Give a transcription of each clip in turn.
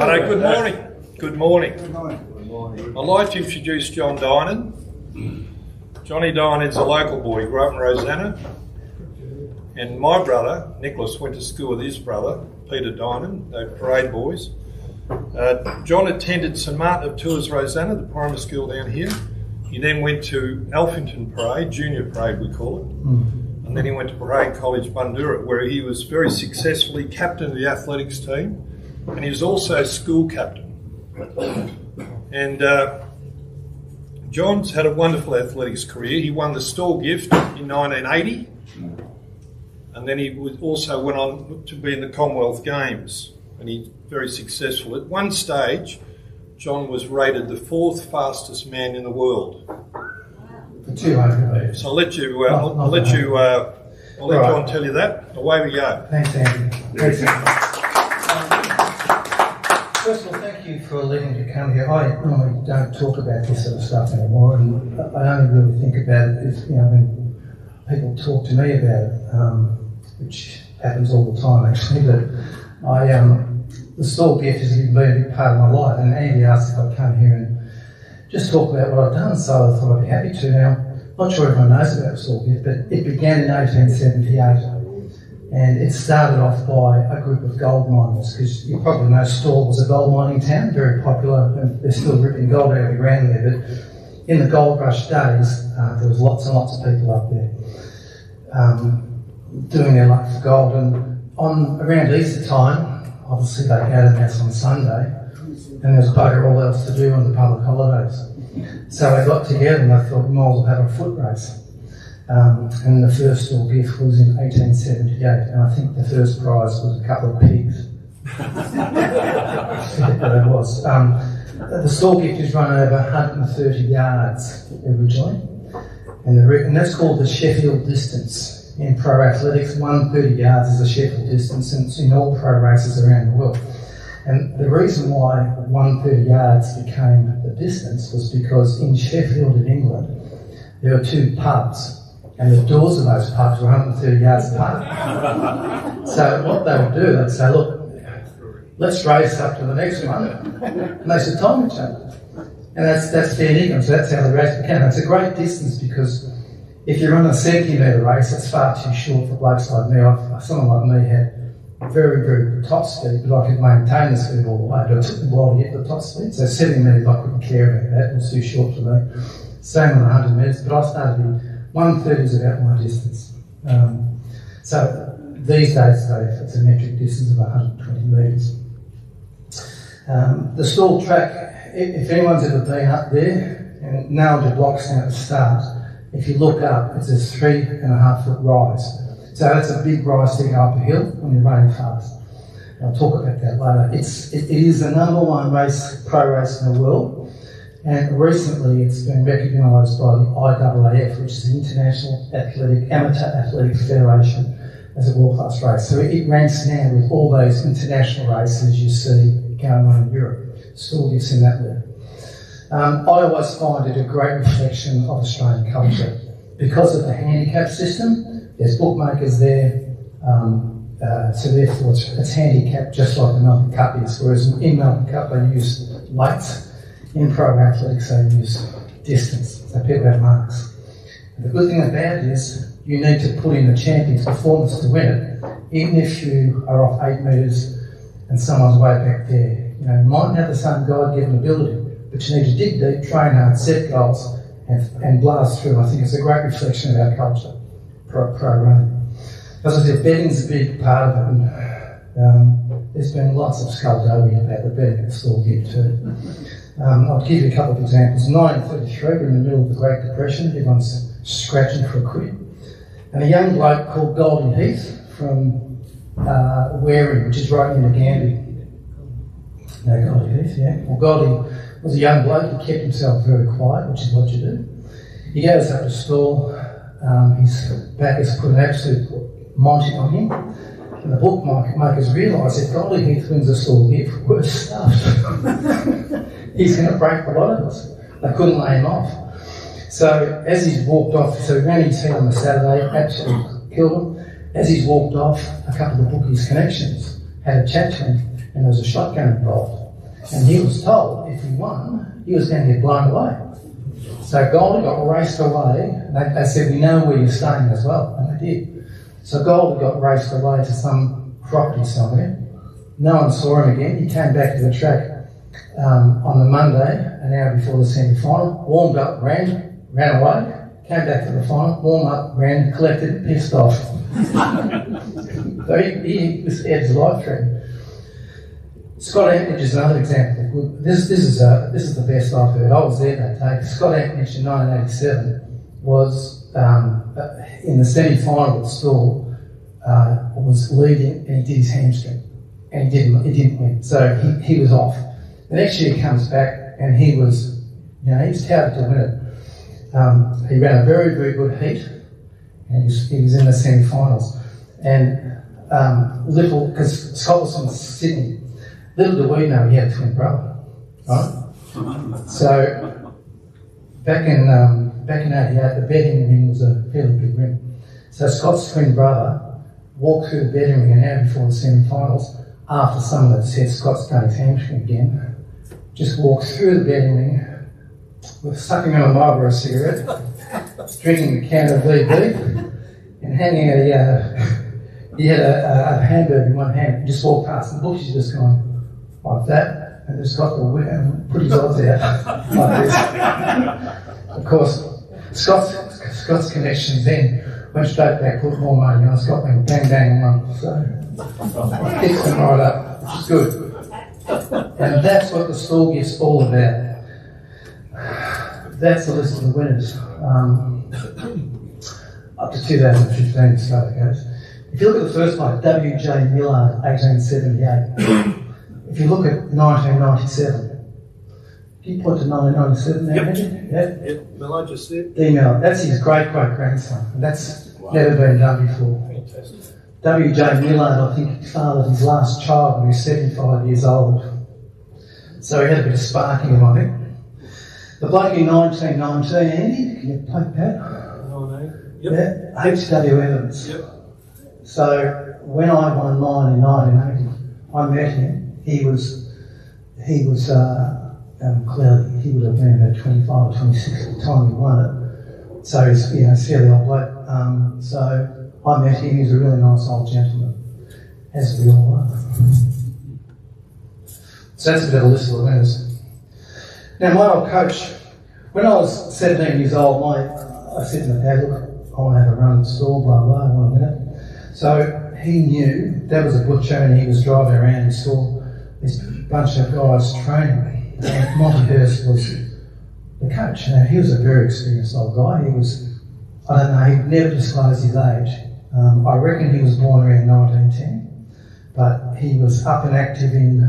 Hello, good morning. Good morning. Good morning. I'd like to introduce John Dinan. Johnny Dinan's a local boy, grew up in Rosanna. And my brother, Nicholas, went to school with his brother, Peter Dinan, they're parade boys. John attended St Martin of Tours, Rosanna, the primary school down here. He then went to Alphington Parade, junior parade we call it. And then he went to Parade College, Bundoora, where he was very successfully captain of the athletics team. And he was also school captain. And John's had a wonderful athletics career. He won the Stawell gift in 1980. And then he also went on to be in the Commonwealth Games. And he's very successful. At one stage, John was rated the 4th fastest man in the world. For 200 metres. So I'll let John tell you that. Away we go. Thanks, Andy. First of all, thank you for letting me come here. I normally don't talk about this sort of stuff anymore, and I only really think about it if, when people talk to me about it, which happens all the time actually. But the Stawell gift has been a big part of my life, and Andy asked if I'd come here and just talk about what I've done, so I thought I'd be happy to. Now, I'm not sure everyone knows about the Stawell gift, but it began in 1878. And it started off by a group of gold miners, because you probably know Stawell was a gold mining town, very popular, and they're still ripping gold out of the ground there. But in the gold rush days, there was lots and lots of people up there doing their luck for gold. And around Easter time, obviously they go to Mass on Sunday, and there was bugger all else to do on the public holidays. So they got together and they thought, we might as well have a foot race. And the first Stawell gift was in 1878, and I think the first prize was a couple of pigs. That was. The Stawell gift is run over 130 yards originally, and that's called the Sheffield distance. In pro athletics, 130 yards is the Sheffield distance, and it's in all pro races around the world. And the reason why 130 yards became the distance was because in Sheffield in England, there were 2 pubs. And the doors of those pubs were 130 yards apart. So what they would do, they'd say, look, let's race up to the next one. And they said, time each other. And that's fair dinkum, so that's how the race became. It's a great distance because if you run a 70-metre race, it's far too short for blokes like me. Someone like me had very, very good top speed, but I could maintain the speed all the way. But it took me a while to get the top speed. So 70 metres, I couldn't care about that. It was too short for me. Same on 100 metres, but I started 130 is about my distance. So these days, it's a metric distance of 120 metres. The Stawell track, if anyone's ever been up there and nailed your blocks down at the start, if you look up, it's a 3.5 foot rise. So that's a big rise to go up a hill when you're running fast. And I'll talk about that later. It is the #1 pro race in the world. And recently it's been recognised by the IAAF, which is the International Amateur Athletics Federation, as a world-class race. So it ranks now with all those international races you see going on in Europe. Stawell gives in that level. I always find it a great reflection of Australian culture. Because of the handicap system, there's bookmakers there, so therefore it's handicapped just like the Melbourne Cup is, whereas in Melbourne Cup they use weights. In pro athletics, they use distance, so people have marks. And the good thing about it is you need to put in the champion's performance to win it, even if you are off 8 metres and someone's way back there. You might have the same God-given ability, but you need to dig deep, train hard, set goals, and blast through. I think it's a great reflection of our culture, pro running. As I said, betting's a big part of it, and there's been lots of skullduggery about the betting at Stawell gift too. I'll give you a couple of examples. In 1933, we're in the middle of the Great Depression, everyone's scratching for a quid. And a young bloke called Goldie Heath from Waring, which is right near Gambia. No, Goldie Heath, yeah. Well, Goldie was a young bloke, he kept himself very quiet, which is what you do. He goes up to Stawell, his backers put an absolute monty on him. And the bookmakers realised if Goldie Heath wins a Stawell gift, we're stuffed. He's going to break the lot of us. They couldn't lay him off. So as he's walked off, so he ran his head on the Saturday, absolutely killed him. As he's walked off, a couple of the bookies' connections had a chat to him, and there was a shotgun involved. And he was told if he won, he was going to get blown away. So Goldie got raced away. They said, we know where you're staying as well, and they did. So Goldie got raced away to some property somewhere. No one saw him again. He came back to the track on the Monday, an hour before the semi-final, warmed up, ran away, came back to the final, warmed up, ran, collected, pissed off. So he was Ed's life threat. Scott Antonich is another example. This is the best I've heard. I was there that day. Scott Antonich in 1987 was in the semi-final at Stawell, was leading, and he did his hamstring, and he didn't win. So he was off. The next year he comes back, and he was touted to win it. He ran a very, very good heat, and he was in the semi-finals. And because Scott was from Sydney, little do we know he had a twin brother, right? So back in 88, the betting ring was a fairly big ring. So Scott's twin brother walked through the betting ring an hour before the semi-finals, after someone had said Scott's done his hamstring again. Just walked through the betting ring, with sucking on a Marlboro cigarette, drinking a can of VB, and hanging he had a hamburger in one hand. He just walked past, and the bookies just gone like that, and just got the win and put his odds out like this. Of course, Scott's connections then went straight back, put more money on. Scott went bang bang one, so kicks them right up, which is good. And that's what the Stawell gift's all about. That's the list of the winners. Up to 2015, so it goes. If you look at the first one, W.J. Millard, 1878. If you look at 1997, can you point to 1997 now, Andrew? Yep, Millard just said. D. Millard, that's his great-great-grandson, and that's never been done before. Fantastic. W.J. Millard, I think, fathered his last child when he was 75 years old. So he had a bit of spark in him, I think. The bloke in 1919, Andy, can you poke that? 19. Yep. Yeah, H.W. Evans. Yep. So when I won mine in 1980, I met him. He was clearly, he would have been about 25 or 26 at the time he won it. So he's a fairly old bloke. So I met him. He was a really nice old gentleman, as we all are. So that's a bit of a list of the winners. Now my old coach, when I was 17 years old, I said to my dad, look, I want to have a run at Stawell, blah blah, I want to win it. So he knew that was a butcher, and he was driving around and saw this bunch of guys training. And Monty Hurst was the coach. Now, he was a very experienced old guy. He was, I don't know, he never disclosed his age. I reckon he was born around 1910, but he was up and active in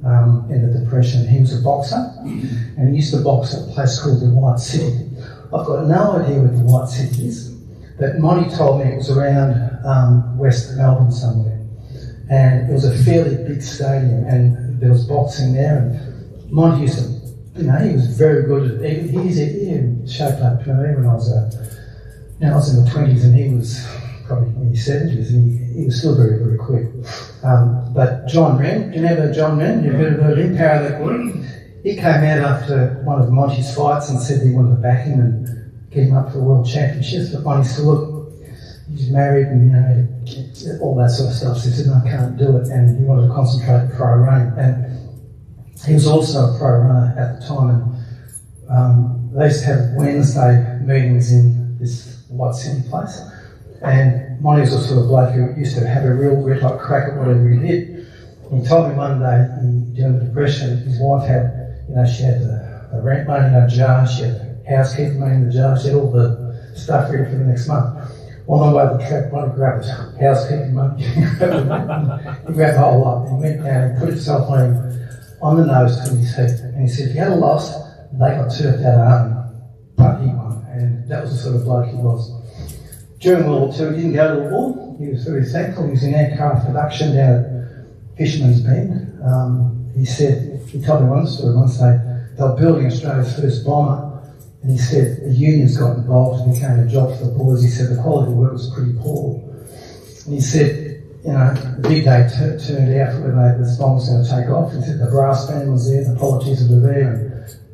the Depression. He was a boxer, and he used to box at a place called the White City. I've got no idea what the White City is, but Monty told me it was around West Melbourne somewhere. And it was a fairly big stadium, and there was boxing there, and Monty used to, he was very good at it. He shaped up to me when I was in the 20s, and he was probably in his 70s, and he was still very, very quick. But John Wren, do you remember John Wren? You've heard of him, Power That Good? He came out after one of Monty's fights and said he wanted to back him and get him up for world championships, but Monty said, look, he's married and all that sort of stuff. So he said, no, I can't do it, and he wanted to concentrate pro running. And he was also a pro runner at the time, and they used to have Wednesday meetings in this White City place. And Monty was the sort of bloke who used to have a real red hot crack at whatever he did. And he told me one day, during the Depression, his wife had, she had the rent money in a jar, she had housekeeping money in the jar, she had all the stuff ready for the next month. On the way to the track, Monty grabbed his housekeeping money, he grabbed the whole lot, and he went down and put himself on the nose to his head. And he said, if he had a loss, they got turfed out of army, but he won. And that was the sort of bloke he was. During World War II, he didn't go to the war. He was very thankful. He was in aircraft production down at Fisherman's Bend. He told me once they were building Australia's first bomber, and he said the unions got involved and became a job for the boys. He said the quality of work was pretty poor. And he said the big day turned out when this bomb was going to take off. He said the brass band was there, the politicians were there, and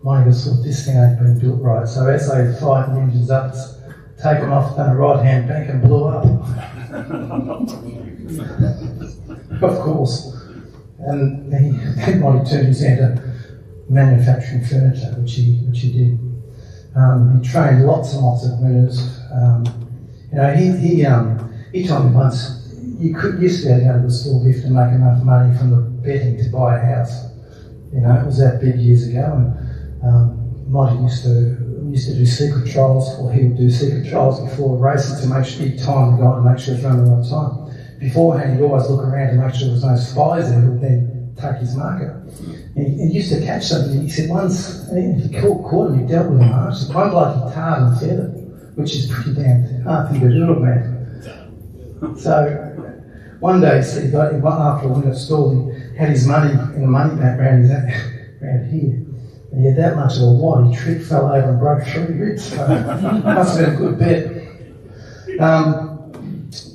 Monty just thought this thing ain't been built right. So as they fired the engines up, it's taken off, done a right-hand bank and blew up. Of course. And then Monty turned his hand to manufacturing furniture, which he did. He trained lots and lots of winners. He told me once, you used to be able to go to the school gift and make enough money from the betting to buy a house. It was that big years ago, and Monty used to do secret trials, or he would do secret trials before the races to make sure he'd time the guy to make sure he's running the right time. Beforehand, he'd always look around to make sure there was no spies there who would then take his market. He used to catch something. He said once, if he caught him, he dealt with him hard. He said, one bloke he tarred and fed it, which is pretty damn hard thing to do, man. So one day, he said he got after a win at Stawell, he had his money in the money bank around here. And he had that much of a wad. He tripped, fell over and broke 3 ribs. So must have been a good bet.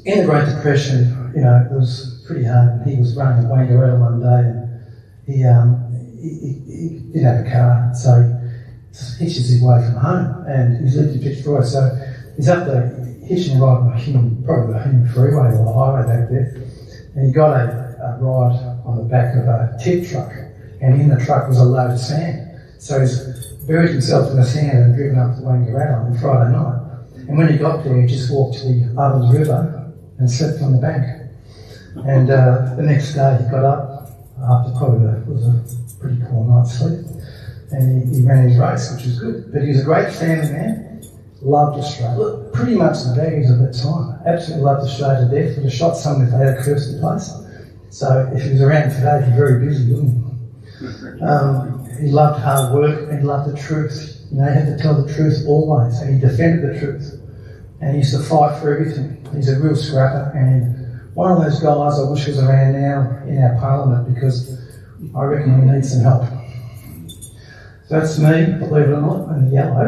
In the Great Depression, it was pretty hard. He was running a Wangarella one day, and he didn't have a car, so he hitches his way from home, and he's lived in Fitzroy, so he's up there hitching a ride on probably the Hume Freeway or the highway back there, and he got a ride on the back of a tip truck, and in the truck was a load of sand. So he's buried himself in the sand and driven up to Wangarella on Friday night. And when he got there, he just walked to the Ovens River and slept on the bank. And the next day he got up after it was a pretty poor night's sleep, and he ran his race, which was good. But he was a great family man, loved Australia. Look, pretty much the values of that time. Absolutely loved Australia to death. Would have shot someone if they had a curse the place. So if he was around today, he'd be very busy, wouldn't he? He loved hard work and he loved the truth. He had to tell the truth always, and he defended the truth. And he used to fight for everything. He's a real scrapper, and one of those guys I wish was around now in our parliament, because I reckon we need some help. So that's me, believe it or not, in the yellow.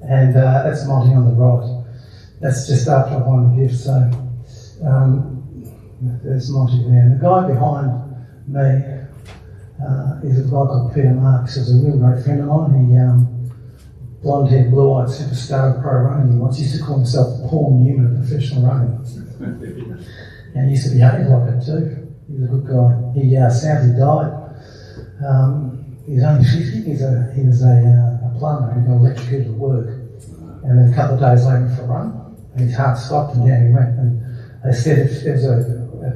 And that's Monty on the right. That's just after I won the gift, so there's Monty there. And the guy behind me is a guy called Peter Marks. He's a real great friend of mine. He blonde-haired, blue-eyed superstar of pro running. He once used to call himself Paul Newman of professional running. And he used to behave like it too. He was a good guy. He sadly died. He was only 50. He was a plumber. He got electrocuted at work. And then a couple of days later for a run, and his heart stopped and down he went. And they said if there was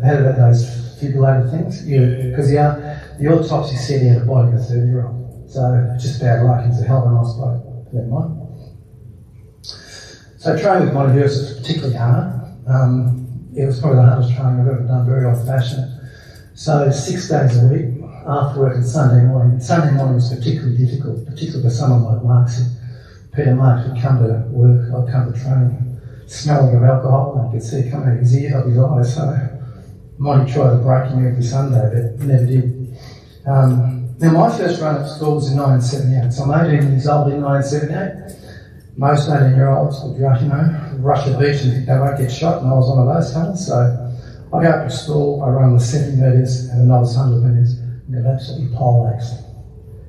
had about those fibrillator things, because the autopsy said he had a body of a 30-year-old. So just bad luck. He's a hell of a nice bloke. Never mind. So training with Monty was particularly hard. It was probably the hardest training I've ever done, very old-fashioned. So 6 days a week, after work and Sunday morning. Sunday morning was particularly difficult, particularly for someone like Marks. Peter Marks would come to work, I'd come to training, smelling of alcohol, and I could see it coming out of his ear, of his eyes. So Monty tried to break him every Sunday, but never did. Now my first run at school was in 1978, so I'm 18 years old in 1978. Most 18-year-olds would rush the beach and think they won't get shot, and I was one of those fellas. So I go up to school, I run the 70 metres and the novice 100 metres, and got absolutely poleaxed.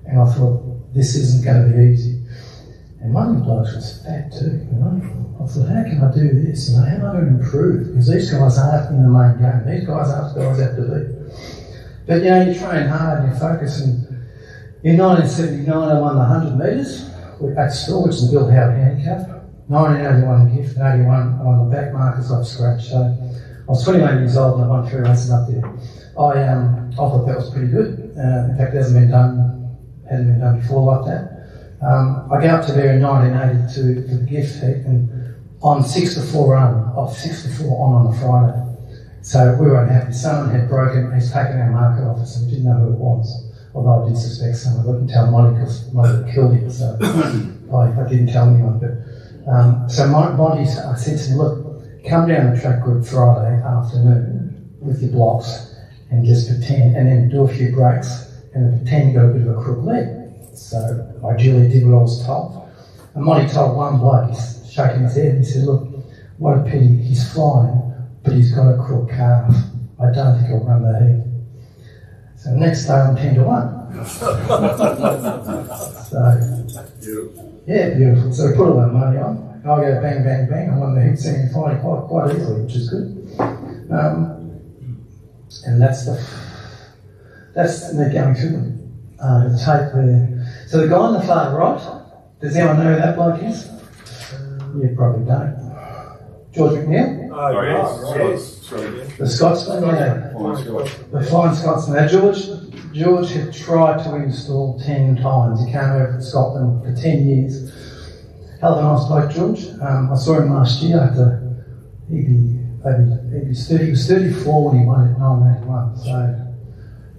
And I thought, this isn't going to be easy. And one of the blokes was fat too, I thought, how can I do this? How am I going to improve? Because these guys aren't in the main game. These guys aren't the guys have to be. But you train hard and you focus. And in 1979, I won the 100 metres at school, which is the Bill Howard handicap. 1981 the gift, and 81 I won the back markers off scratch. So I was 21 years old and I won 3 races up there. I thought that was pretty good. In fact, it hadn't been done before like that. I go up to there in 1982 for the gift heat, and I'm 6 to 4 run, off 6 to 4 on the Friday. So we were unhappy. Someone had broken, he's taken our market off us, and we didn't know who it was. Although I did suspect someone. I didn't tell Monty because Monty killed him, so I didn't tell anyone. But so Monty, I said to him, look, come down the track Good Friday afternoon with your blocks and just pretend, and then do a few breaks and then pretend you got a bit of a crook leg. So I duly did what I was told. And Monty told one bloke, he's shaking his head, and he said, look, what a pity, he's flying but he's got a crook calf. I don't think he'll run the heat. So next day I'm 10-1. So, yeah, beautiful. So we put all that money on. I go bang, bang, bang. I won the heat senior final quite easily, which is good. And that's me going through them. The tape there. So the guy on the far right, does anyone know who that bloke is? You probably don't. George McNeil? Yes. The Scotsman, yeah. The fine Scotsman. Now, George had tried to install 10 times. He came over from Scotland for 10 years. Hell of a nice bloke, George. I saw him last year after he was 34 when he won it in 1981. So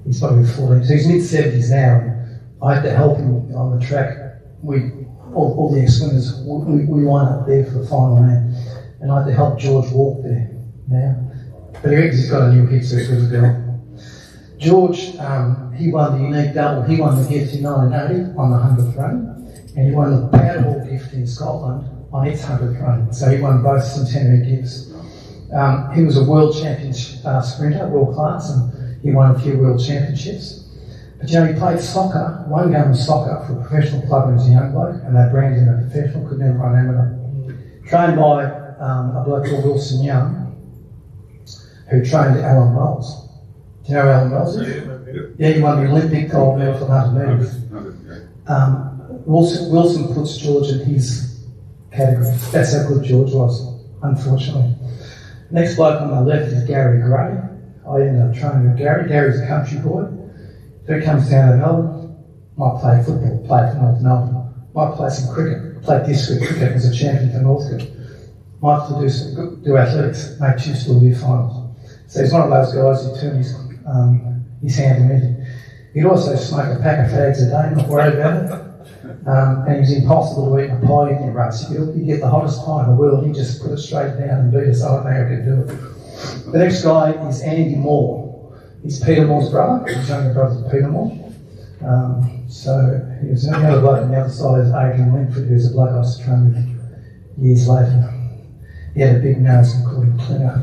he's probably 14. So he's mid-70s now. And I had to help him on the track. All the ex-winners, we won up there for the final man. And I had to help George walk there now. But he reckons he's got a new hit, so it's good to go. George, he won the unique double. He won the gift in 1980 on the 100th run. And he won the Powerball gift in Scotland on its 100th run. So he won both centenary gifts. He was a world champion sprinter, world class, and he won a few world championships. But you know, he played soccer, one game of soccer for a professional club when he was a young bloke, and they branded him a professional, could never run amateur. Trained by a bloke called Wilson Young, who trained Alan Wells. Do you know who Alan Wells is? Yeah, he won the Olympic gold medal for 100 metres. Wilson puts George in his category. That's how good George was, unfortunately. Next bloke on the left is Gary Gray. I ended up training with Gary. Gary's a country boy. So he comes down to Melbourne. Might play football, played for North Melbourne. Might play some cricket, played district cricket, was a champion for Northcote. Might do athletics, make 2 school year finals. So he's one of those guys who turn his hand to me. He'd also smoke a pack of fags a day, not worry about it. And he's impossible to eat a pie in your race. You get the hottest pie in the world, he just put it straight down and beat us. I don't know how he could do it. The next guy is Andy Moore. He's Peter Moore's brother. His younger brother's Peter Moore. So he was the other bloke on the other side is Adrian Linford, who's a bloke I was trained with years later. He had a big nose and called him Klinger.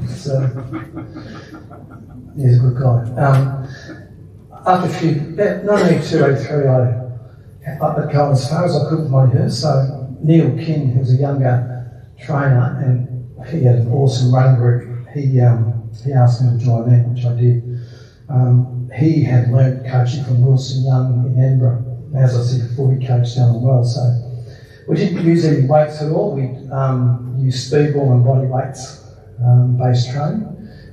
So he's a good guy. After a few, 1982, 83, I'd go as far as I could with my horse. So Neil King, who was a younger trainer, and he had an awesome running group. He asked me to join them, which I did. He had learnt coaching from Wilson Young in Edinburgh. As I said before, he coached down well. So we didn't use any weights at all. We used speedball and body weights based training,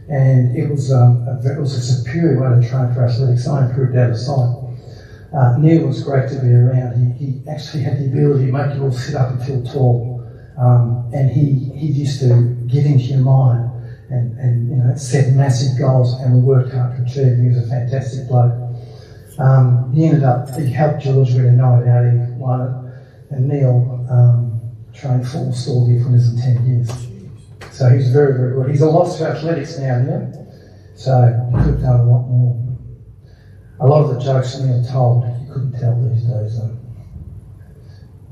and it was a superior way to train for athletics. I improved out of sight. Neil was great to be around. He actually had the ability to make you all sit up and feel tall, and he used to get into your mind and set massive goals, and we worked hard to achieve. He was a fantastic bloke. He helped George win in 1980, won it, and Neil trained 4 store different in 10 years. So he's very, very good. He's a lot to athletics now, so he could have done a lot more. A lot of the jokes Neil told, you couldn't tell these days, though.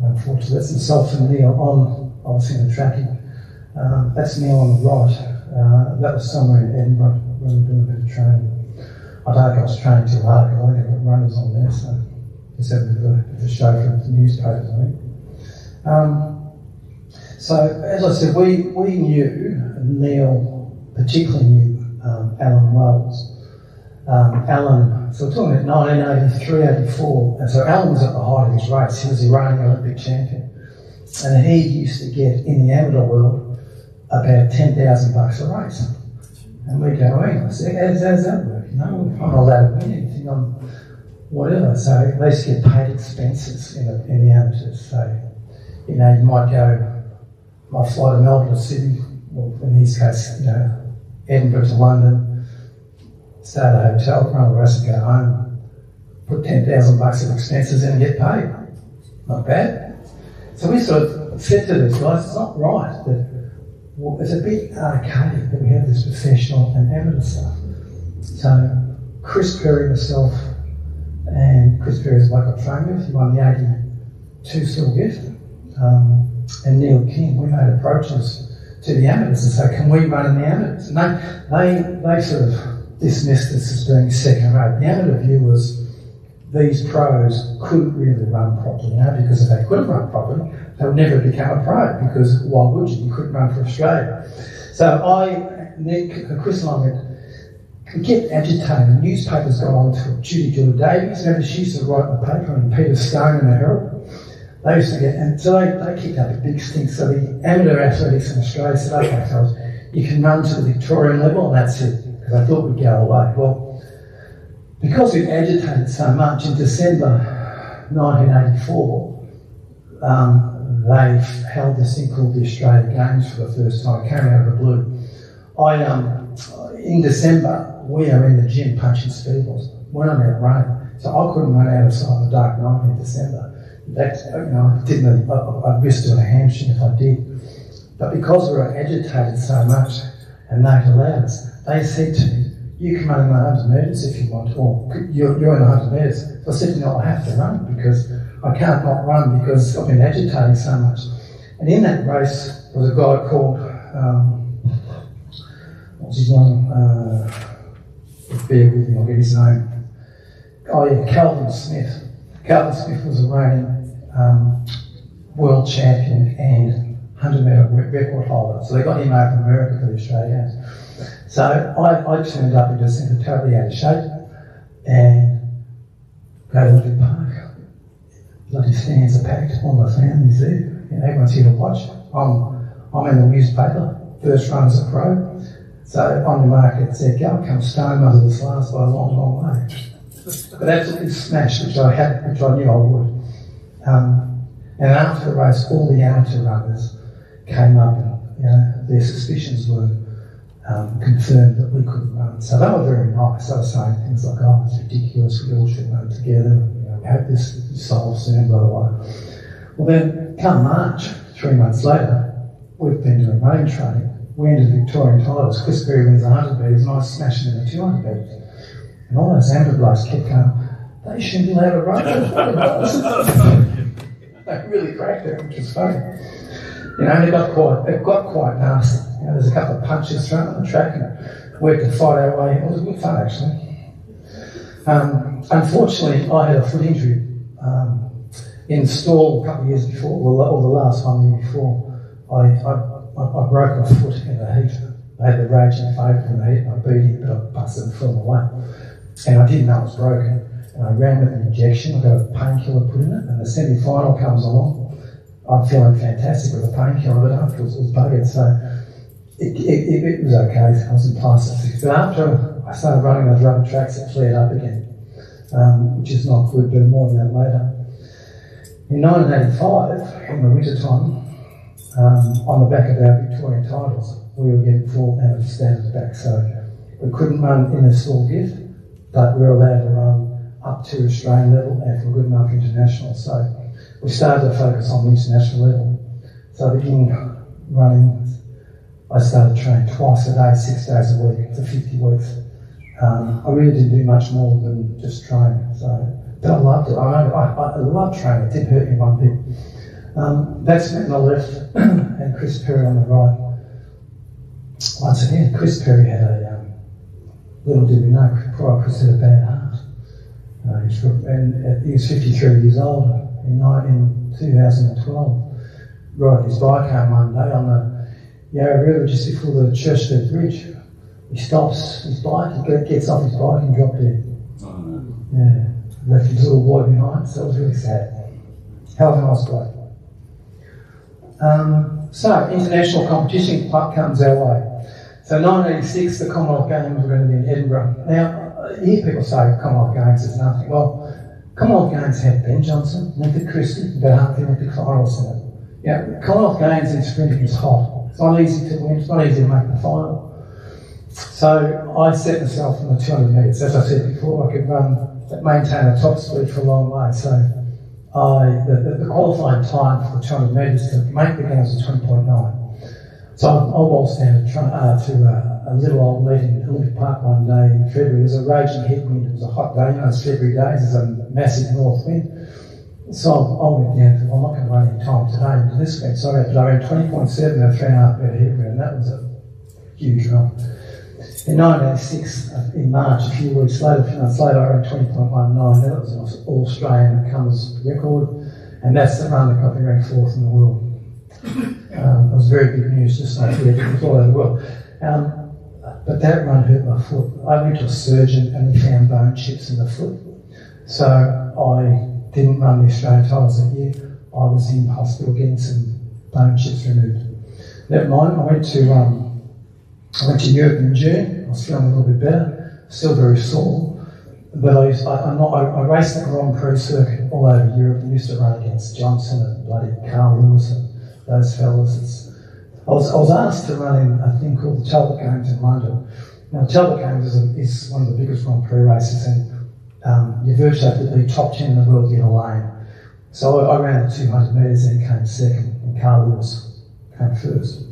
Unfortunately, that's himself and Neil on, obviously, in the tracking. That's Neil on the right. That was somewhere in Edinburgh when we were doing a bit of training. I don't think I was training too hard because I think I've got runners on there, so just had a bit of a show for the newspapers, I think. So, as I said, we knew, Neil particularly knew Alan Wells. So we're talking about 1983, 84, and so Alan was at the height of his race. He was the reigning Olympic champion, and he used to get, in the amateur world, about $10,000 a race. And we go, hang on a sec, how does that work? I'm not allowed to win anything on whatever. So they used to get paid expenses in the amateurs. So, you might fly to Melbourne or Sydney, or in his case, Edinburgh to London, stay at a hotel, run the race and go home, put $10,000 of expenses in and get paid. Not bad. So we sort of said to these guys, it's not right that it's a bit archaic that we have this professional and amateur stuff. So Chris Perry myself, and Chris Perry is like I trained with, he won the 82 still gift, and Neil King, we made approaches to the amateurs and say, can we run in the amateurs? And they sort of dismissed us as being second rate. The amateur view was these pros couldn't really run properly, because if they couldn't run properly, they would never become a pro, because why would you? You couldn't run for Australia. So Chris and I went, we get agitated. The newspapers got on to Judy Davies. Remember, she used to write in the paper, and Peter Stone in the Herald. They used to get, and so they kicked up a big stink. So the amateur athletics in Australia said, okay, fellas, you can run to the Victorian level, and that's it. Because I thought we'd go away. Well, because we'd agitated so much, in December 1984, they held this thing called the Australia Games for the first time. It came out of the blue. In December, we are in the gym punching speedballs. We're not out running. So I couldn't run outside the dark night in December. I'd risk doing a hamstring if I did. But because we were agitated so much, and they allowed us, they said to me, you can run in the 100 metres if you want, or you're in the 100 metres. So I said, no, I have to run, because I can't not run because I've been agitating so much. And in that race was a guy called, what's his name? Bear with me, I'll get his name. Oh yeah, Calvin Smith. Calvin Smith was a reigning world champion and 100 metre record holder. So they got him over from America for the Australia Games. So I turned up in December totally out of shape and go to Olympic Park. Bloody stands are packed, all my family's there. Everyone's here to watch. I'm in the newspaper, first run as a pro. So on the market it said, go, come stone under this last by a long, long way. But absolutely smashed, which I knew I would. And after the race, all the amateur runners came up and their suspicions were confirmed that we couldn't run. So they were very nice. They were saying things like, oh, it's ridiculous, we all should run together. We hope this is solved soon, blah, blah, blah. Well then, come March, 3 months later, we've been doing running training. We entered Victorian titles. Chris Berry wins 100 metres and I smashed him in the 200 metres. And all those amateur blokes kept going, they shouldn't be allowed to run. They really cracked it, which was funny. They got quite nasty. There's a couple of punches thrown on the track and we had to fight our way. It was good fun, actually. Unfortunately, I had a foot injury in Stawell a couple of years before, or the last one year before. I broke my foot in the heat. I had the raging fever in the heat and I beat it, but I busted and fell away. And I didn't know it was broken. And I ran with an injection. I got a painkiller put in it, and the semi-final comes along. I'm feeling fantastic with the painkiller, but afterwards it was buggered. So it was okay. I was in plastic. But after I started running those rubber tracks, it flared up again, which is not good, but more than that later. In 1985, in the winter time, on the back of our Victorian titles, we were getting 4 amateur standards back. So we couldn't run in a small gift, but we were allowed to run up to Australian level and for good enough international. So we started to focus on the international level. So I began running. I started training twice a day, 6 days a week for 50 weeks. I really didn't do much more than just train. But I loved it. I loved training. It didn't hurt me one bit. That's me on the left and Chris Perry on the right. Once again, Chris Perry had a little did we know, prior Chris had a bad heart. And he was 53 years old in 2012. Riding his bike home one day on the Yarra River just before the Churchstead Bridge. He stops his bike, he gets off his bike and dropped dead. Oh, no. Yeah, left his little boy behind, so it was really sad. Hell of a nice bloke. So, international competition comes our way. So 1986, the Commonwealth Games were going to be in Edinburgh. Now, you hear people say Commonwealth Games is nothing. Well, Commonwealth Games had Ben Johnson, Olympic Christie, about half the Olympic finals in it. Commonwealth Games in sprinting is hot. It's not easy to win, it's not easy to make the final. So I set myself on the 200 metres. As I said before, I could maintain a top speed for a long way. So the qualifying time for the 200 metres to make the games was 20.9. So I waltzed down to a little old meeting in Olympic Park one day in February. There was a raging headwind. It was a hot day. It's February days. There's a massive north wind. So I went down to, I'm not going to run any time today into this week, sorry, but I ran 20.7 and 3.5 metre hip run. That was a huge run. In 1986, in March, a few weeks later, a few months later, I ran 20.19. That was an All-Australian Cummins record, and that's the run that got me ranked 4th in the world. It was very big news, just like here, it was all over the world. But that run hurt my foot. I went to a surgeon and he found bone chips in the foot. So I didn't run the Australian titles that year. I was in hospital getting some bone chips removed. Never mind, I went to Europe in June. I was feeling a little bit better, still very sore. But I raced the Grand Prix circuit all over Europe and used to run against Johnson and bloody Carl Lewis and those fellas. I was asked to run in a thing called the Talbot Games in London. Now, Talbot Games is one of the biggest Grand Prix races, and you virtually have to be top 10 in the world to get a lane. So I ran the 200 metres and came second, and Carl Lewis came first.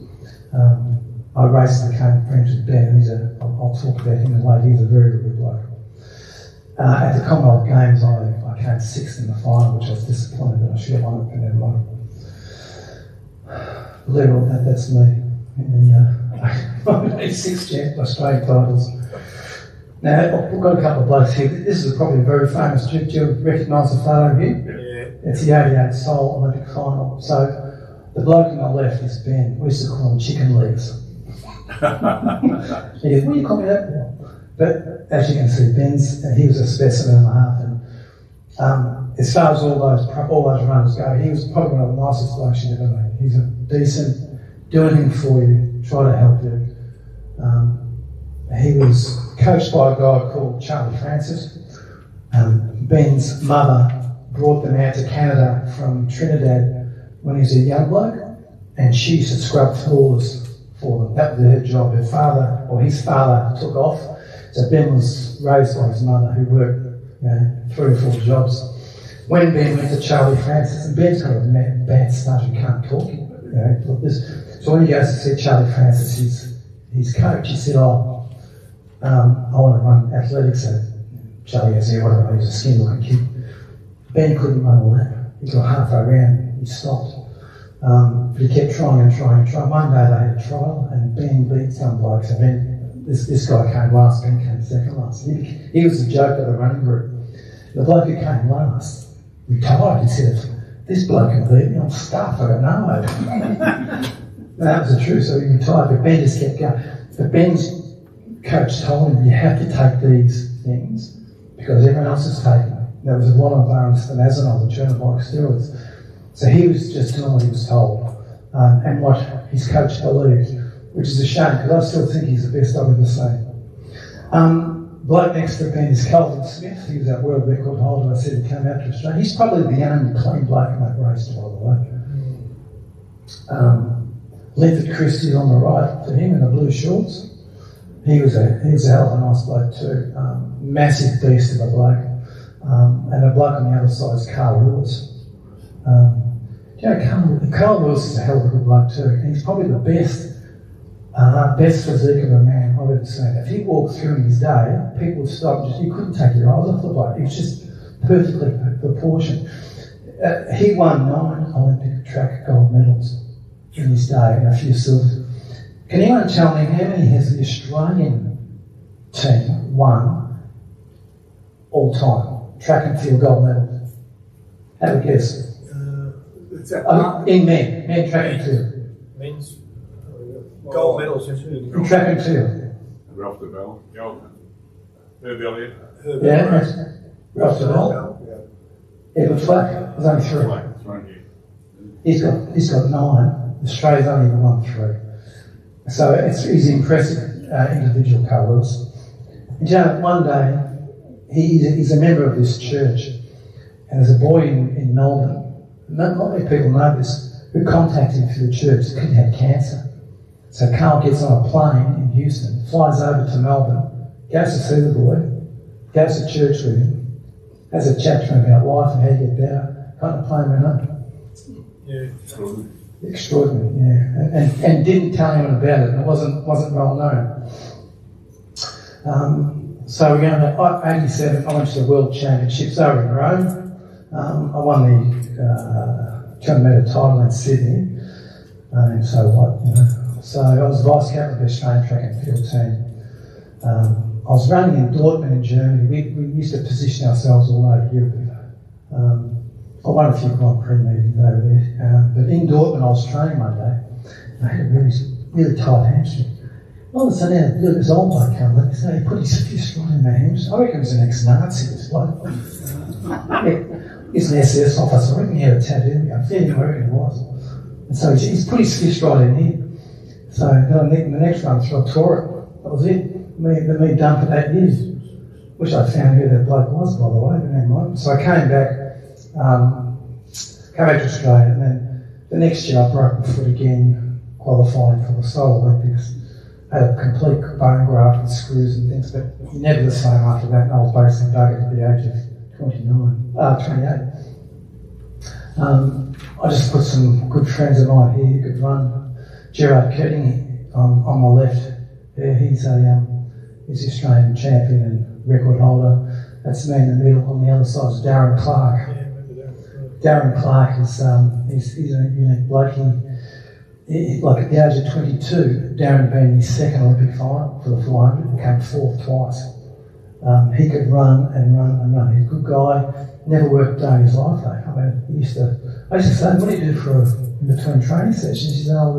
I raced and became friends with Ben, and I'll talk about him in a way. He's a very, very good bloke. At the Commonwealth Games, I came 6th in the final, which I was disappointed that I should have won it, but never mind. Believe it or not, that's me. I made 6 Australian titles. Now, I've got a couple of blokes here. This is probably a very famous. Do you recognise the photo here? Yeah. It's the 88 Stawell Olympic final. So, the bloke on the left is Ben. We used to call him chicken legs. He goes, what do you call me that for? But as you can see, he was a specimen and a half. And as far as all those runners go, he was probably one of the nicest blokes you'd ever met. He's a decent, do anything for you, try to help you. He was coached by a guy called Charlie Francis. Ben's mother brought them out to Canada from Trinidad when he was a young bloke, and she used to scrub floors for them. That was her job. His father took off, so Ben was raised by his mother, who worked 3 or 4 jobs. When Ben went to Charlie Francis, and Ben's got a bad stutter, he can't talk. So when he goes to see Charlie Francis, his coach, he said, I want to run athletics. So Charlie goes, yeah, whatever, he was a skin-looking kid. Ben couldn't run a lap. He got halfway around, he stopped. But he kept trying and trying and trying. One day they had a trial, and Ben beat some blokes, and then this guy came last, Ben came second last. He was the joke of the running group. The bloke who came last retired. He said, this bloke can beat me, I'm stuffed, I got no hope. That was the truth, so he retired, but Ben just kept going. But Ben's coach told him, you have to take these things because everyone else is taking them. There was a lot of stanazolol, the anabolic steroids. So he was just doing what he was told, and what his coach believed, which is a shame, because I still think he's the best I've ever seen. Bloke next to Ben is Calvin Smith. He was our world record holder. I said he came out to Australia. He's probably the only clean bloke in that race, by the way. Linford Christie on the right to him in the blue shorts. He was a hell of a nice bloke too. Massive beast of a bloke. And the bloke on the other side is Carl Lewis. Carl Lewis is a hell of a good bloke too. And he's probably the best physique of a man I've ever seen. If he walked through in his day, people would stop. You couldn't take your eyes off the bloke. He was just perfectly proportioned. He won 9 Olympic track gold medals in his day and a few silvers. Can anyone tell me how many has the Australian team won all time? Track and field gold medals. Have a guess. In men track and field. Men's gold medals in track and field. Ralph de Bell. Herb Elliott. Yeah, Ralph de Bell. Edward Flack. There's only 3. That's right here. He's got 9. Australia's only even won 3. So he's an impressive individual, Carl Lewis. And you know, one day, he's a member of this church, and there's a boy in Melbourne, not many people know this, who contacted him through the church. The kid had cancer. So Carl gets on a plane in Houston, flies over to Melbourne, goes to see the boy, goes to church with him, has a chat to him about life and how to get better, got on the plane and went home. Yeah. Extraordinary, yeah. And didn't tell anyone about it, and it wasn't well known. So we're going to 87, I went to the World Championships over in Rome. I won the 200 metre title in Sydney, and so what, you know. So I was vice captain of the Australian track and field team. I was running in Dortmund in Germany. We used to position ourselves all over Europe. I won a few Grand Prix meetings over there, but in Dortmund I was training one day, and I had a really tight hamstring. All of a sudden, this old bloke comes up, so he put his fist right in my hamstring. I reckon he was an ex-Nazi, this bloke. He's an SS officer. I reckon he had a tattoo. I'm fairly certain he was. And so he's put his fist right in here. So the next run through, I tore it. That was it. Me done for 8 years. Wish I'd found who that bloke was, by the way, but never mind. So I came back to Australia, and then the next year I broke my foot again, qualifying for the Stawell Olympics. I had a complete bone graft with screws and things, but never the same after that. And I was basically buggered at the age of 28. I just put some good friends of mine here who could run. Gerard Keating on my left there, he's the Australian champion and record holder. That's me in the middle. On the other side is Darren Clark. Darren Clark is he's a unique bloke. Like at the age of 22, Darren had been in his second Olympic final for the 400, became fourth twice. He could run and run and run. He's a good guy, never worked a day in his life though. I mean, I used to say, what do you do for in between training sessions? He said, oh,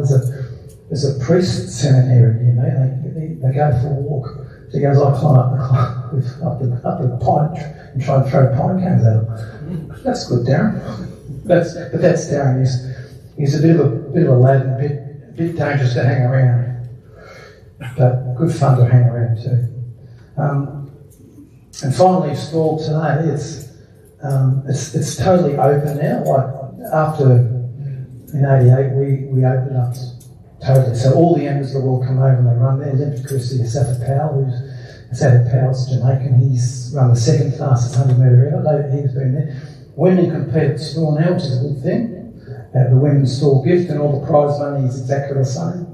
there's a priest seminary near me. They go for a walk. So he goes, I climb up the pine and try and throw pine cones at him. That's good, Darren. But that's Darren. He's a bit of a lad and a bit dangerous to hang around, but good fun to hang around too. And finally, Stawell today, it's totally open now. Like after in '88, we opened up totally. So all the members of the world come over and they run there. Olympic Christie, Saffa Powell, Powell's Jamaican. He's run the second fastest 100 metre ever. He's been there. Women compete at Stawell now, which is a good thing. The women's Stawell gift and all the prize money is exactly the same.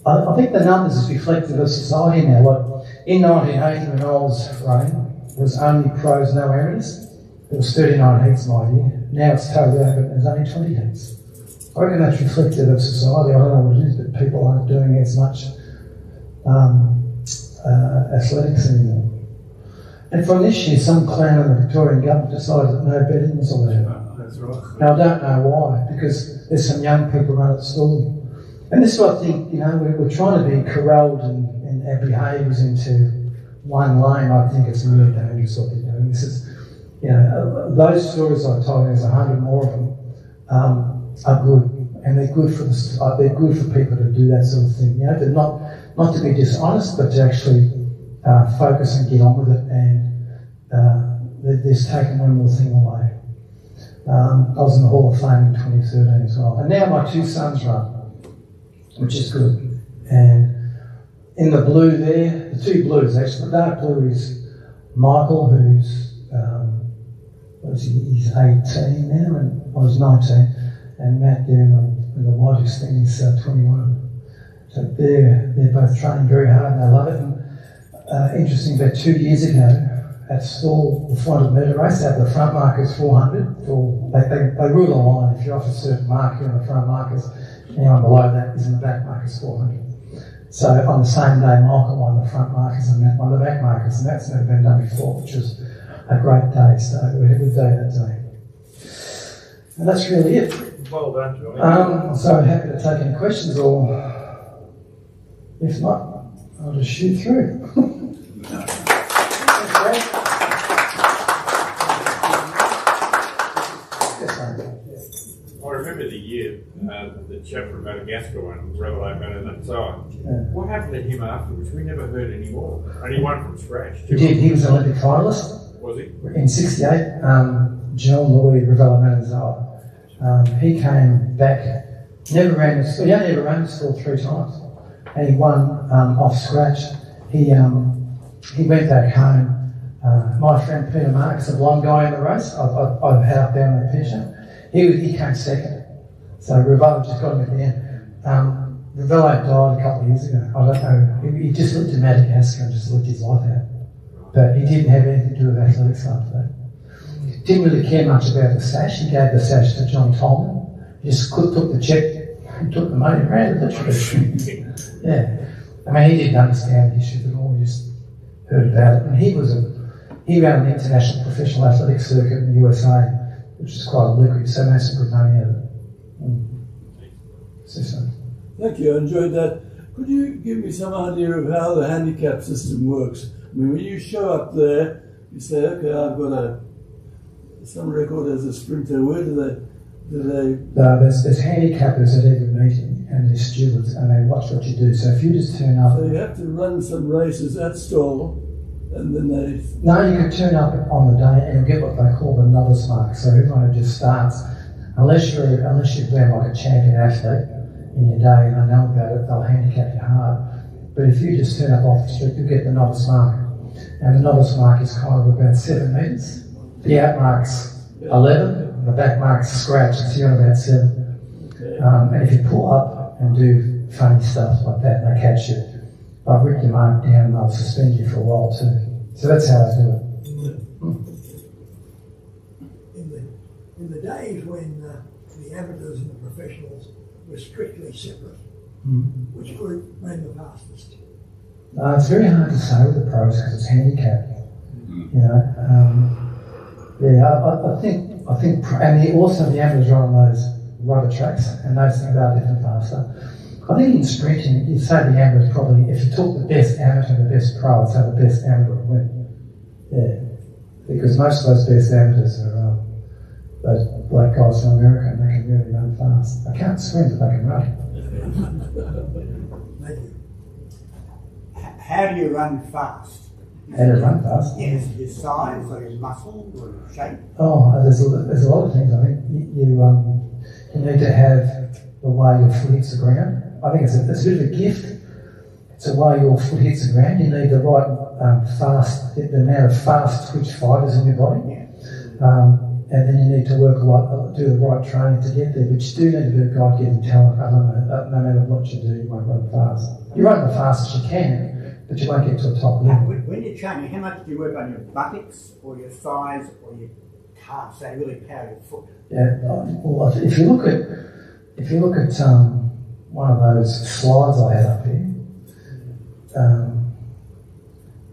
I think the numbers is reflective of society now. Like in 1980, when I was running, there was only pros, no amateurs. There was 39 heats my year. Now it's totally open. There's only 20 heats. I reckon that's reflective of society. I don't know what it is, but people aren't doing as much athletics anymore. And from this year, some clown in the Victorian government decided that no betting was allowed. That's right. Now, I don't know why, because there's some young people run at Stawell. And this is what I think, we're trying to be corralled in our behaviours into one lane. I think it's really dangerous what they're doing. This is, those stories I told you, there's 100 more of them, are good. And they're good for people to do that sort of thing. To not to be dishonest, but to actually focus and get on with it. And there's taken one more thing away. I was in the Hall of Fame in 2013 as well. And now my two sons run, which is good. And in the blue there, the two blues actually, the dark blue is Michael, who's, he's 18 now, and I was 19. And Matt there in the whitest thing is 21. So they're both training very hard and they love it. And interesting, about 2 years ago, at Stawell, the 400 metre race, they have the front markers 400. They rule the line. If you're off a certain mark, you're in the front markers. Anyone below that is in the back markers 400. So on the same day, Michael won the front markers and Matt won the back markers. And that's never been done before, which was a great day. So we had a good day that day. And that's really it. Well done, Johnny. So happy to take any questions, or if not, I'll just shoot through. I remember the year the chap from Madagascar won, Revelation and so on. Yeah. What happened to him afterwards? We never heard any more. And he won from scratch. He did. He was an Olympic finalist. Was he? In '68, John Lloyd Revelation. He came back, he only ran the Stawell 3 times, and he won off scratch. He went back home. My friend Peter Marks, a blonde guy in the race, I've had up there on the picture. He came second. So Ravello just got him at the end. Ravello died a couple of years ago. I don't know. He just lived in Madagascar and just lived his life out. But he didn't have anything to do with athletics after that. didn't really care much about the sash. He gave the sash to John Tolman. He just took the check, he took the money and ran it, literally. Yeah. I mean, he didn't understand the issues at all. He just heard about it. And he ran an international professional athletic circuit in the USA, which is quite lucrative, so made some good money out of it. Thank you, I enjoyed that. Could you give me some idea of how the handicap system works? I mean, when you show up there, you say, okay, I've got some record as a sprinter. Where do they? There's handicappers at every meeting, and there's stewards, and they watch what you do. So if you just turn up... So you have to run some races at Stawell, and then they... No, you can turn up on the day and get what they call the novice mark. So everyone who just starts, unless you're there like a champion athlete in your day and they know about it, they'll handicap you hard. But if you just turn up off the street, you'll get the novice mark. And the novice mark is kind of about 7 metres. The out mark's 11, and the back mark's a scratch, so you're on about 7. Okay. And if you pull up and do funny stuff like that and they catch you, they'll rip your mark down and they'll suspend you for a while too. So that's how I do it. In the days when the amateurs and the professionals were strictly separate, which group ran the fastest? It's very hard to say with the pros because it's handicapped. You know, I think, and also the amateurs are on those rubber tracks, and those things are definitely faster. I think in sprinting, you'd say the amateurs probably, if you took the best amateur and the best pro, I'd say the best amateur would win. Yeah, because most of those best amateurs are those black guys from America, and they can really run fast. They can't swim, but they can run. Thank you. How do you run fast? How do you run fast? Yes, your size or your muscle or your shape? Oh, there's a lot of things. I think you need to have the way your foot hits the ground. I think it's a bit of a gift. It's the way your foot hits the ground. You need the right the amount of fast twitch fibres in your body. And then you need to work a lot, do the right training to get there. But you do need a bit of God-given talent. No matter what you do, you won't run fast. You run the fastest you can, but you won't get to the top level. When you're training, how much do you work on your buttocks or your thighs or your calves? So you really power your foot. Yeah. Well, if you look at one of those slides I had up here,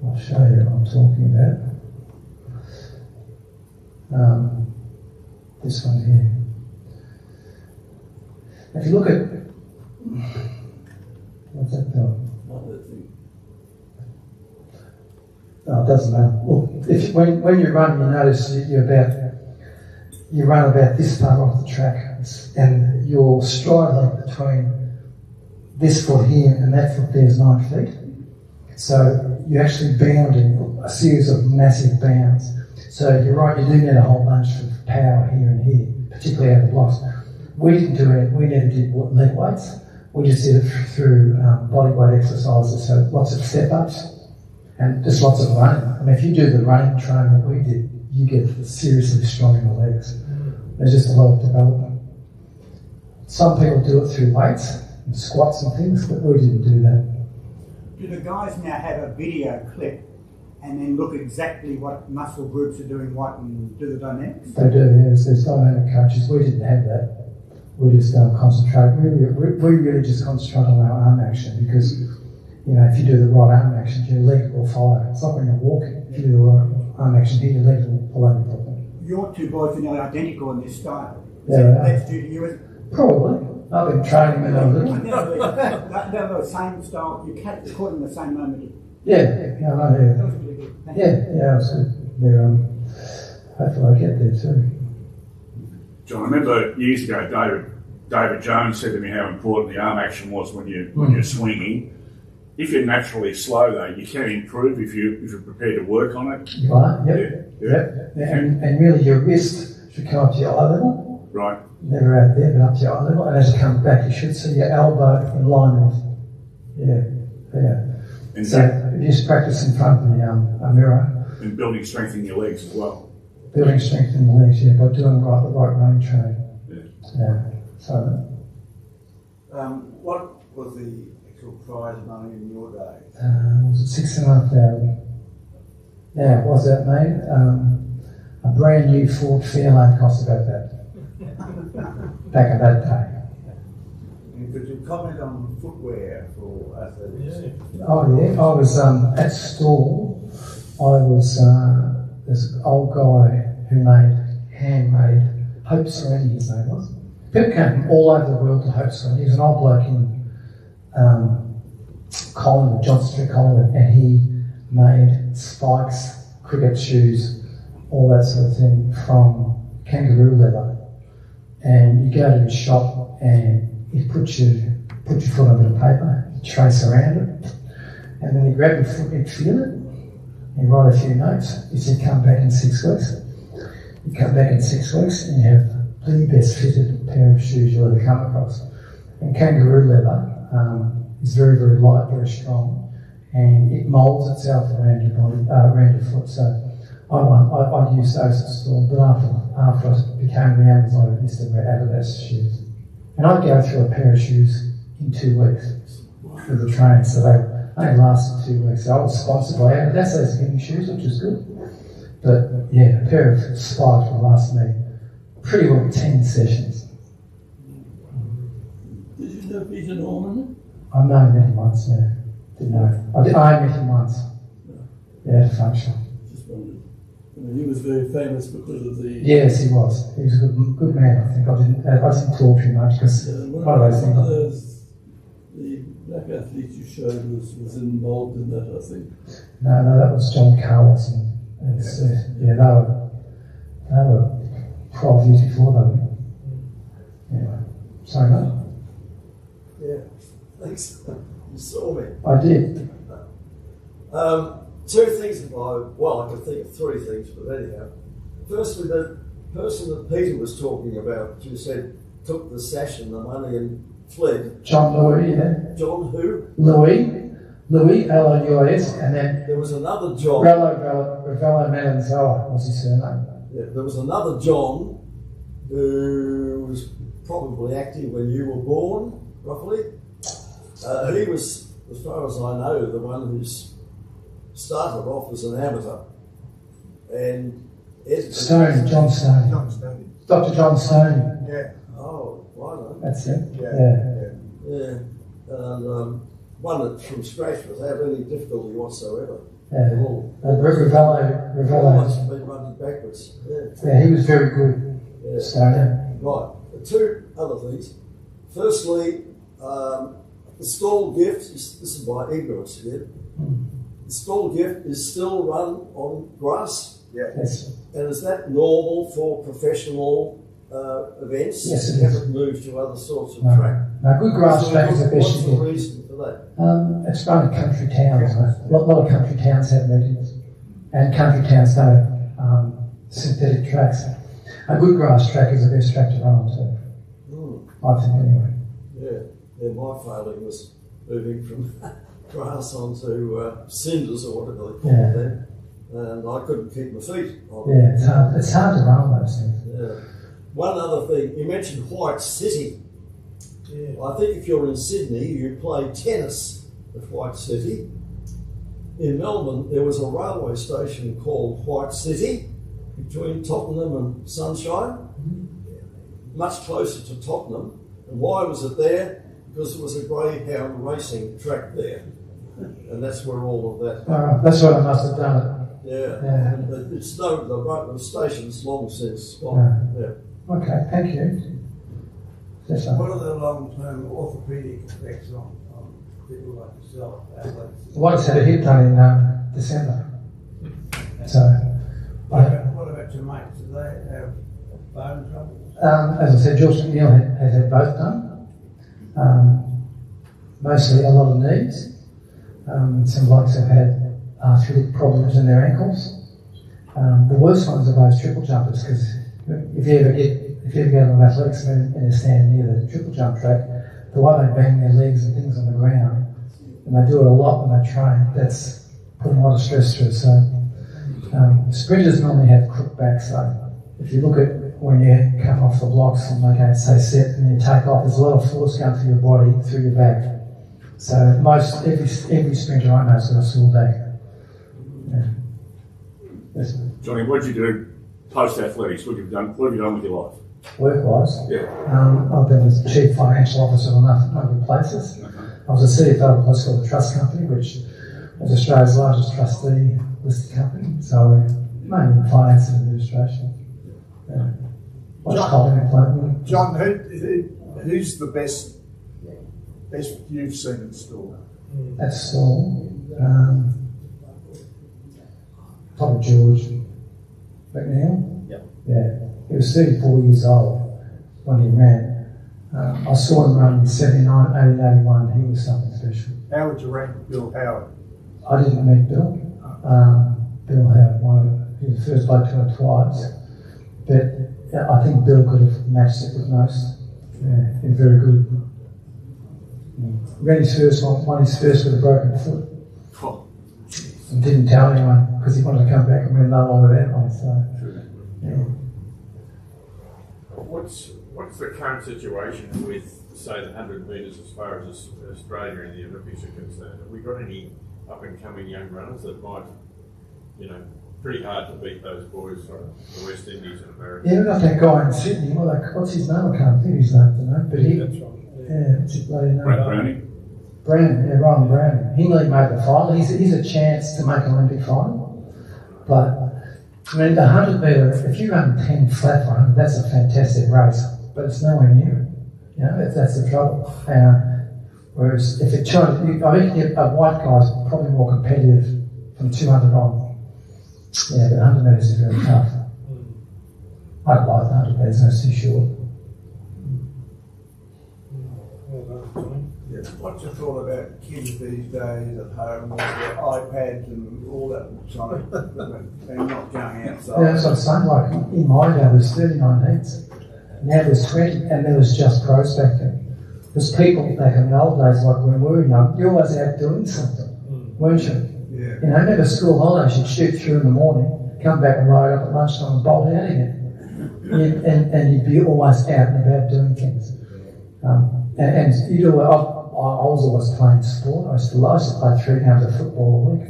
I'll show you what I'm talking about. This one here. If you look at what's that doing? Oh, it doesn't matter. Look, when you run, you notice you run about this far off the track, and your stride length between this foot here and that foot there is 9 feet. So you're actually bounding a series of massive bounds. So you're right, you do need a whole bunch of power here and here, particularly out of the blocks. We didn't do it, we never did leg weights. We just did it through body weight exercises, so lots of step-ups and just lots of running. I mean, if you do the running training that we did, you get seriously strong in the legs. There's just a lot of development. Some people do it through weights and squats and things, but we didn't do that. Do the guys now have a video clip and then look exactly what muscle groups are doing what and do the dynamics? They do, yes. There's dynamic coaches. We didn't have that. We just concentrate. We really just concentrate on our arm action because, you know, if you do the right arm action, your leg will follow. It's like when you're walking. If you do the right arm action here, your leg will follow you properly. Your two boys are nearly identical in this style. Yeah, So that's due to you. Probably. I've been training when I was little. They're the same style. You caught in the same moment. Yeah, I know. That was really good. Thank you. Yeah, it was good. They're, hopefully I get there too. John, I remember years ago, David Jones said to me how important the arm action was when you're swinging. If you're naturally slow, though, you can improve if you're prepared to work on it. You are, yep. And really your wrist should come up to your eye level. Right. Never out there, but up to your eye level. And as you come back, you should see your elbow in line with, yeah. And So you just practice in front of a mirror. And building strength in your legs as well. Building strength in the legs, yeah, by doing the right running training. Yeah. So. What was the actual prize money in your day? Was it 6,500? Yeah, was that, mate? I A brand new Ford Fairlane cost about that. Back in that day. And could you comment on footwear for athletes? Oh yeah, I was at Stawell. I was this old guy who made handmade Hope Serenity, his name was. People came from all over the world to Hope Serenity. He was an old bloke in Collingwood, Johnson Street, Collingwood, and he made spikes, cricket shoes, all that sort of thing from kangaroo leather. And you go to his shop and you put your foot on a bit of paper, you trace around it, and then you grab your foot, you feel it, you write a few notes. You said come back in 6 weeks. You come back in 6 weeks and you have the best fitted pair of shoes you'll ever come across. And kangaroo leather is very, very light, very strong, and it moulds itself around your body, around your foot. So I used those at school, but after I became the Amazon, I used to wear Adidas shoes. And I'd go through a pair of shoes in 2 weeks for the training, so they only lasted 2 weeks. So I was sponsored by Adidas, those giving shoes, which was good. But yeah, a pair of spikes would last me pretty well 10 sessions. Did you know Peter Norman? I've known him once, yeah. Didn't know. I met him once. Yeah, at a function. Just wondered. I mean, he was very famous because of the... Yes, he was. He was a good man, I think. I didn't talk too much because one of those things. The black athlete you showed was involved in that, I think. No, that was John Carlos. Yeah, they were 12 years before that. Yeah. Sorry, mate. Yeah, thanks. You saw me. I did. Two things, I can think of three things, but anyhow. Firstly, the person that Peter was talking about, you said, took the sash and the money and fled. John Louis, yeah. John who? Louis, L-O-U-I-S, and then there was another John. Ravello Melanzoa was his surname. Yeah, there was another John who was probably active when you were born, roughly. He was, as far as I know, the one who started off as an amateur. And John Stone. Dr. John Stone. Yeah. Oh, right. That's it. Yeah. And one that from scratch without any difficulty whatsoever. Yeah. Ravello. Almost been running backwards. Yeah, he was very good. Yeah. Stone. Right. The two other things. Firstly, the Stawell gift, this is by ignorance here. The Stawell gift is still run on grass. Yes. And is that normal for professional events? Yes, it you is. haven't moved to other sorts of No. track. No, good grass track is the best What's you the get. reason for that? It's run in country towns. A lot of country towns have meetings, and country towns don't have synthetic tracks. A good grass track is the best track to run on, I think, anyway. Yeah, my failing was moving from grass onto cinders or whatever they call it then, and I couldn't keep my feet on. Yeah, it's hard to run on those things. Yeah. One other thing, you mentioned White City. Yeah. I think if you're in Sydney, you play tennis at White City. In Melbourne, there was a railway station called White City between Tottenham and Sunshine, much closer to Tottenham. And why was it there? Because there was a greyhound racing track there. And that's where all of that... That's what I must have done it. Yeah. And it's the station's long since gone. Yeah. Okay, thank you. What are the long-term orthopaedic effects on people like yourself, athletes? Well, I just had a hip done in December. So, what about your mates? Do they have bone troubles? As I said, George McNeil has had both done. Mostly a lot of knees. Some blokes have had arthritic problems in their ankles. The worst ones are those triple jumpers, because if you ever go to an athletics event and you stand near the triple jump track, the way they bang their legs and things on the ground, and they do it a lot when they train, that's putting a lot of stress through it. So sprinters normally have crook backs. So if you look at when you come off the blocks and they say set and you take off, there's a lot of force going through your body, through your back. So every sprinter I know has got a sore back. Yeah. Yes. Johnny, what did you do post-athletics? What have you done with your life? Work-wise, Yeah. I've been the Chief Financial Officer on a number of places. I was a CFO of what's called a trust company, which was Australia's largest trustee listed company. So mainly in finance and administration. John, who's the best you've seen in Stawell? At Stawell, probably George McNeil. Yep. Yeah, he was 34 years old when he ran. I saw him run in 79, 80, 81. He was something special. How would you rank Bill Howard? I didn't meet Bill. Bill Howard, he was the first bloke to it twice. But I think Bill could have matched it with most. Yeah, he's very good. Ran his first one, won his first with a broken foot. And didn't tell anyone because he wanted to come back and win another one with that one. So, yeah. What's the current situation with, say, the 100 metres as far as Australia and the Olympics are concerned? Have we got any up-and-coming young runners that might, pretty hard to beat those boys from the West Indies and America? Yeah, we got that guy in Sydney. What's his name? I can't think of his name tonight. But what's his bloody name? Browning. Ryan Browning. He nearly made the final. He's a chance to make an Olympic final. But I mean, the 100 metre, if you run 10 flat for 100, that's a fantastic race. But it's nowhere near it. That's the trouble. Whereas if a white guy's probably more competitive from 200 on. Yeah, but 100 metres is really tough. I don't like the 100 metres, that's too short. Yeah. What's your thought about kids these days at home with their iPads and all that time and not going outside? Yeah, that's what I'm saying. Like in my day, there's 39 heats. Now there's 20, and there was just pros back then. There's people back in the old days, like when we were young, you're always out doing something, weren't you? Yeah. Remember school holidays, you'd shoot through in the morning, come back and load up at lunchtime and bolt out again. And you'd be always out and about doing things. And you'd always, I was always playing sport. I used to play 3 games of football a week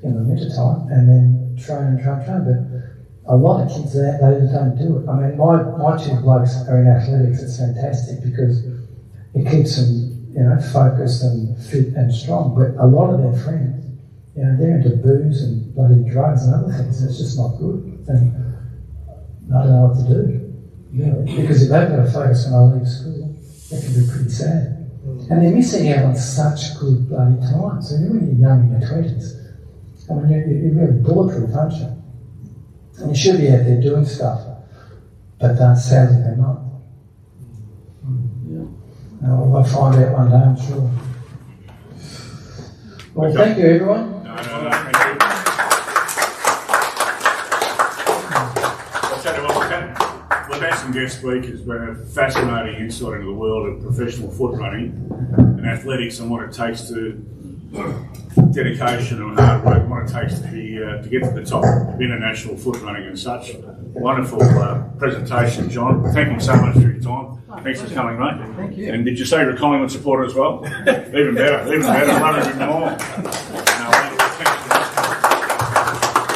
in the winter time and then train. But a lot of kids they don't do it. I mean, my 2 blokes are in athletics. It's fantastic because it keeps them, focused and fit and strong. But a lot of their friends, they're into booze and bloody drugs and other things. It's just not good. And I don't know what to do. Really. Because if they've got to focus when I leave school, it can be pretty sad. And they're missing out on such good bloody time. So when you're young in your 20s, I mean, you're really bulletproof, aren't you? And you should be out there doing stuff. But sadly, they're not. We'll find out one day, I'm sure. Well, thank you, everyone. No, thank you. I'll tell you what, we've had some guest speakers, but a fascinating insight into the world of professional foot running and athletics and what it takes to dedication and hard work, and what it takes to get to the top of international foot running and such. Wonderful presentation, John. Thank you so much for your time. Thanks for coming, mate. Thank you. And did you say you're a Collingwood supporter as well? Even better. I love it even more. No,